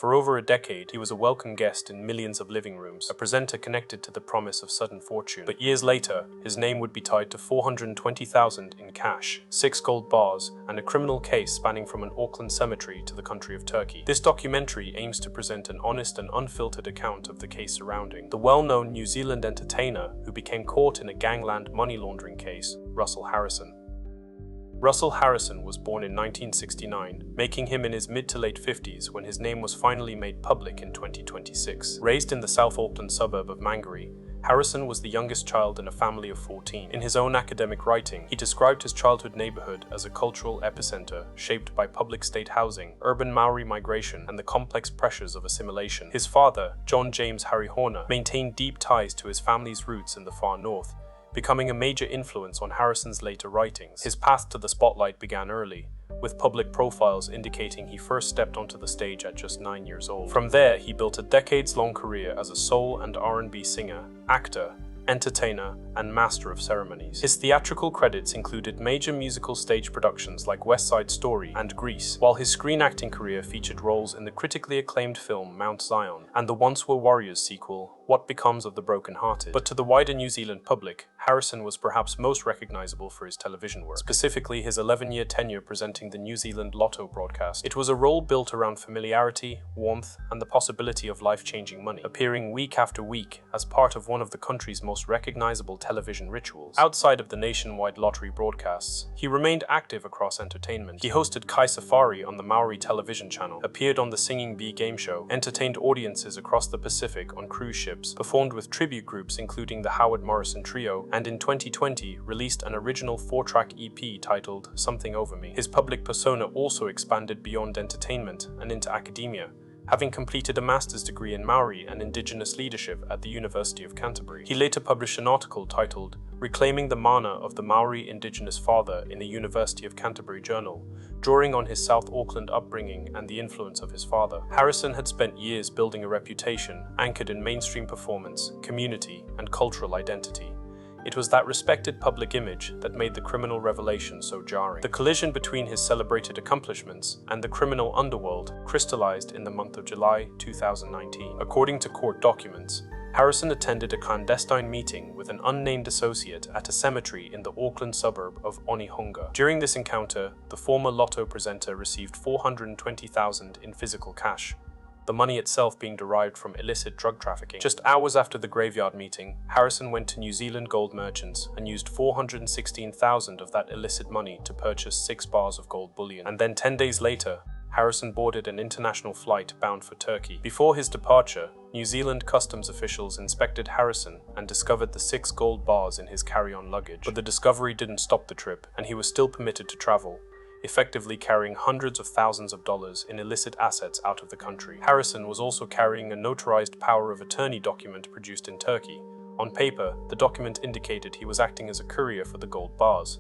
For over a decade, he was a welcome guest in millions of living rooms, a presenter connected to the promise of sudden fortune. But years later, his name would be tied to $420,000 in cash, 6 gold bars, and a criminal case spanning from an Auckland cemetery to the country of Turkey. This documentary aims to present an honest and unfiltered account of the case surrounding the well-known New Zealand entertainer who became caught in a gangland money laundering case, Russell Harrison. Russell Harrison was born in 1969, making him in his mid to late 50s when his name was finally made public in 2026. Raised in the South Auckland suburb of Mangere, Harrison was the youngest child in a family of 14. In his own academic writing, he described his childhood neighborhood as a cultural epicenter shaped by public state housing, urban Maori migration, and the complex pressures of assimilation. His father, John James Harry Horner, maintained deep ties to his family's roots in the far north, becoming a major influence on Harrison's later writings. His path to the spotlight began early, with public profiles indicating he first stepped onto the stage at just 9 years old. From there, he built a decades-long career as a soul and R&B singer, actor, entertainer, and master of ceremonies. His theatrical credits included major musical stage productions like West Side Story and Grease, while his screen acting career featured roles in the critically acclaimed film Mount Zion and the Once Were Warriors sequel, What Becomes of the Broken Hearted. But to the wider New Zealand public, Harrison was perhaps most recognizable for his television work, specifically his 11-year tenure presenting the New Zealand Lotto broadcast. It was a role built around familiarity, warmth, and the possibility of life-changing money, appearing week after week as part of one of the country's most recognizable television rituals. Outside of the nationwide lottery broadcasts, he remained active across entertainment. He hosted Kai Safari on the Maori television channel, appeared on the Singing Bee game show, entertained audiences across the Pacific on cruise ships, performed with tribute groups including the Howard Morrison Trio, and in 2020 released an original 4-track EP titled Something Over Me. His public persona also expanded beyond entertainment and into academia, having completed a master's degree in Maori and indigenous leadership at the University of Canterbury. He later published an article titled Reclaiming the Mana of the Maori Indigenous Father in the University of Canterbury Journal, drawing on his South Auckland upbringing and the influence of his father. Harrison had spent years building a reputation anchored in mainstream performance, community, and cultural identity. It was that respected public image that made the criminal revelation so jarring. The collision between his celebrated accomplishments and the criminal underworld crystallized in the month of July 2019. According to court documents, Harrison attended a clandestine meeting with an unnamed associate at a cemetery in the Auckland suburb of Onehunga. During this encounter, the former Lotto presenter received $420,000 in physical cash, the money itself being derived from illicit drug trafficking. Just hours after the graveyard meeting, Harrison went to New Zealand gold merchants and used $416,000 of that illicit money to purchase 6 bars of gold bullion. And then 10 days later, Harrison boarded an international flight bound for Turkey. Before his departure, New Zealand customs officials inspected Harrison and discovered the 6 gold bars in his carry-on luggage. But the discovery didn't stop the trip, and he was still permitted to travel, effectively carrying hundreds of thousands of dollars in illicit assets out of the country. Harrison was also carrying a notarized power of attorney document produced in Turkey. On paper, the document indicated he was acting as a courier for the gold bars.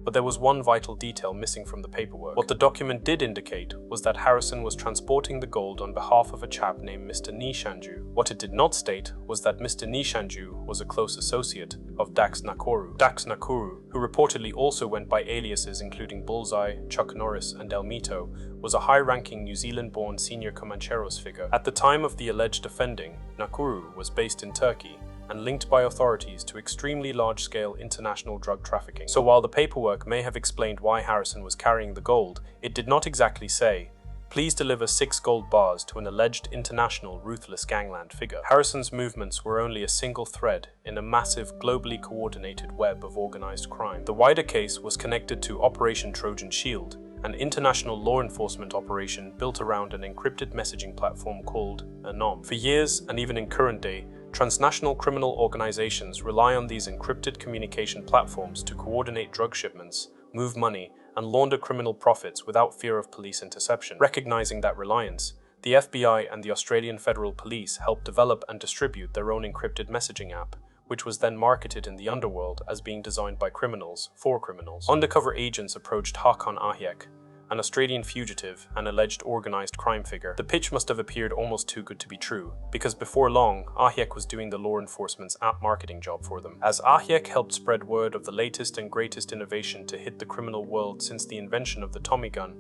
But there was one vital detail missing from the paperwork. What the document did indicate was that Harrison was transporting the gold on behalf of a chap named Mr. Nishanju. What it did not state was that Mr. Nishanju was a close associate of Dax Nakuru. Dax Nakuru, who reportedly also went by aliases including Bullseye, Chuck Norris, and El Mito, was a high-ranking New Zealand-born senior Comancheros figure. At the time of the alleged offending, Nakuru was based in Turkey and linked by authorities to extremely large-scale international drug trafficking. So while the paperwork may have explained why Harrison was carrying the gold, it did not exactly say, "Please deliver 6 gold bars to an alleged international ruthless gangland figure." Harrison's movements were only a single thread in a massive, globally coordinated web of organized crime. The wider case was connected to Operation Trojan Shield, an international law enforcement operation built around an encrypted messaging platform called Anom. For years, and even in current day, transnational criminal organizations rely on these encrypted communication platforms to coordinate drug shipments, move money, and launder criminal profits without fear of police interception. Recognizing that reliance, the FBI and the Australian Federal Police helped develop and distribute their own encrypted messaging app, which was then marketed in the underworld as being designed by criminals for criminals. Undercover agents approached Hakan Ahiek, an Australian fugitive and alleged organized crime figure. The pitch must have appeared almost too good to be true, because before long, Ahiek was doing the law enforcement's app marketing job for them. As Ahiek helped spread word of the latest and greatest innovation to hit the criminal world since the invention of the Tommy gun,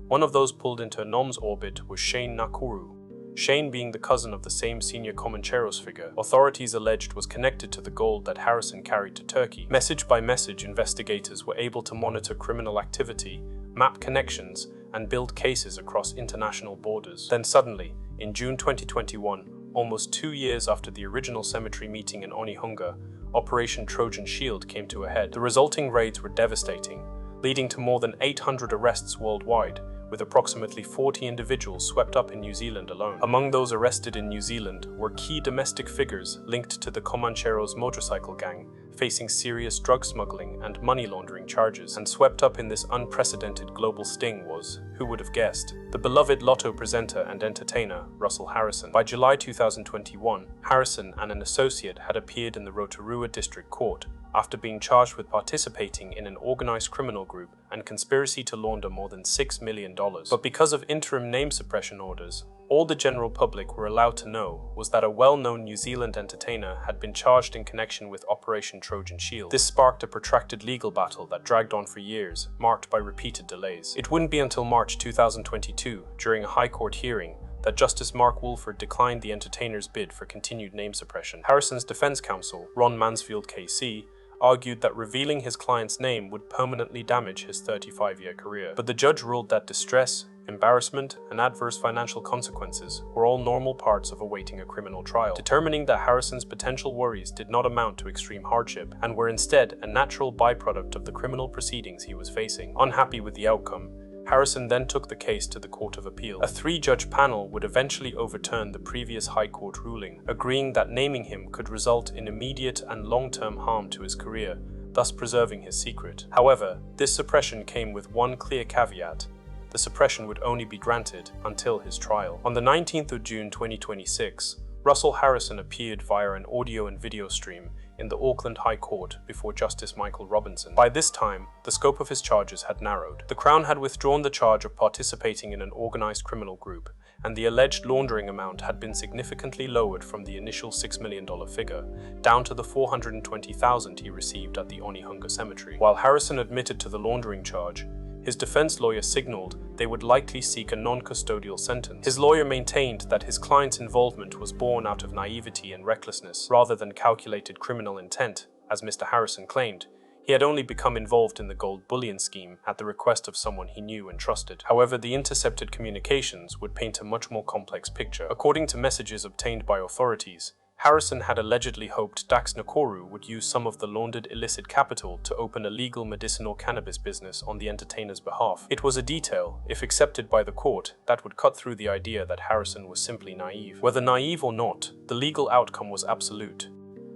one of those pulled into Anom's orbit was Shane Nakuru. Shane being the cousin of the same senior Comancheros figure authorities alleged was connected to the gold that Harrison carried to Turkey. Message by message, investigators were able to monitor criminal activity, map connections, and build cases across international borders. Then suddenly, in June 2021, almost 2 years after the original cemetery meeting in Onehunga, Operation Trojan Shield came to a head. The resulting raids were devastating, leading to more than 800 arrests worldwide, with approximately 40 individuals swept up in New Zealand alone. Among those arrested in New Zealand were key domestic figures linked to the Comancheros motorcycle gang, facing serious drug smuggling and money laundering charges. And swept up in this unprecedented global sting was, who would have guessed, the beloved Lotto presenter and entertainer, Russell Harrison. By July 2021, Harrison and an associate had appeared in the Rotorua District Court after being charged with participating in an organized criminal group and conspiracy to launder more than $6 million. But because of interim name suppression orders, all the general public were allowed to know was that a well-known New Zealand entertainer had been charged in connection with Operation Trojan Shield. This sparked a protracted legal battle that dragged on for years, marked by repeated delays. It wouldn't be until March 2022, during a High Court hearing, that Justice Mark Woolford declined the entertainer's bid for continued name suppression. Harrison's defense counsel, Ron Mansfield KC, argued that revealing his client's name would permanently damage his 35-year career. But the judge ruled that distress, embarrassment, and adverse financial consequences were all normal parts of awaiting a criminal trial, determining that Harrison's potential worries did not amount to extreme hardship and were instead a natural byproduct of the criminal proceedings he was facing. Unhappy with the outcome, Harrison then took the case to the Court of Appeal. A 3-judge panel would eventually overturn the previous High Court ruling, agreeing that naming him could result in immediate and long-term harm to his career, thus preserving his secret. However, this suppression came with one clear caveat: the suppression would only be granted until his trial. On the 19th of June 2026, Russell Harrison appeared via an audio and video stream in the Auckland High Court before Justice Michael Robinson. By this time, the scope of his charges had narrowed. The Crown had withdrawn the charge of participating in an organized criminal group, and the alleged laundering amount had been significantly lowered from the initial $6 million figure, down to the $420,000 he received at the Onehunga Cemetery. While Harrison admitted to the laundering charge, his defense lawyer signaled they would likely seek a non-custodial sentence. His lawyer maintained that his client's involvement was born out of naivety and recklessness, rather than calculated criminal intent, as Mr. Harrison claimed. He had only become involved in the gold bullion scheme at the request of someone he knew and trusted. However, the intercepted communications would paint a much more complex picture. According to messages obtained by authorities, Harrison had allegedly hoped Dax Nakoru would use some of the laundered illicit capital to open a legal medicinal cannabis business on the entertainer's behalf. It was a detail, if accepted by the court, that would cut through the idea that Harrison was simply naive. Whether naive or not, the legal outcome was absolute.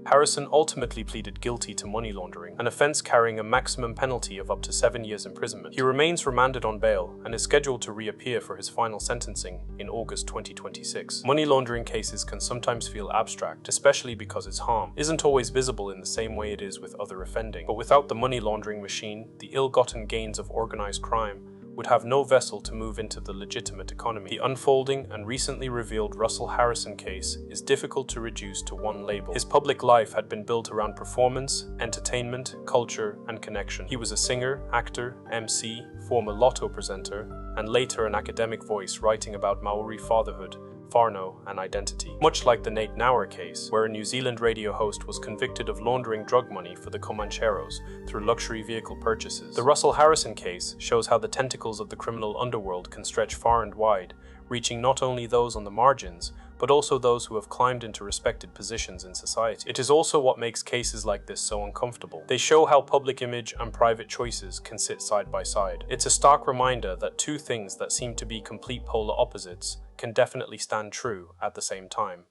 Harrison ultimately pleaded guilty to money laundering, an offense carrying a maximum penalty of up to 7 years imprisonment. He remains remanded on bail and is scheduled to reappear for his final sentencing in August 2026. Money laundering cases can sometimes feel abstract, especially because its harm isn't always visible in the same way it is with other offending. But without the money laundering machine, the ill-gotten gains of organized crime would have no vessel to move into the legitimate economy. The unfolding and recently revealed Russell Harrison case is difficult to reduce to one label. His public life had been built around performance, entertainment, culture, and connection. He was a singer, actor, MC, former Lotto presenter, and later an academic voice writing about Maori fatherhood, whānau, and identity. Much like the Nate Nauer case, where a New Zealand radio host was convicted of laundering drug money for the Comancheros through luxury vehicle purchases. The Russell Harrison case shows how the tentacles of the criminal underworld can stretch far and wide, reaching not only those on the margins, but also those who have climbed into respected positions in society. It is also what makes cases like this so uncomfortable. They show how public image and private choices can sit side by side. It's a stark reminder that two things that seem to be complete polar opposites can definitely stand true at the same time.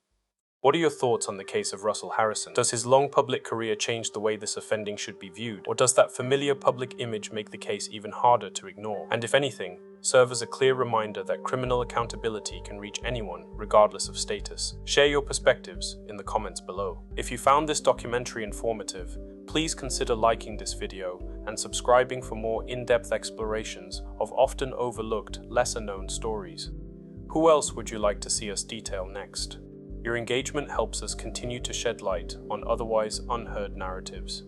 What are your thoughts on the case of Russell Harrison? Does his long public career change the way this offending should be viewed? Or does that familiar public image make the case even harder to ignore? And if anything, serve as a clear reminder that criminal accountability can reach anyone, regardless of status. Share your perspectives in the comments below. If you found this documentary informative, please consider liking this video and subscribing for more in-depth explorations of often overlooked, lesser-known stories. Who else would you like to see us detail next? Your engagement helps us continue to shed light on otherwise unheard narratives.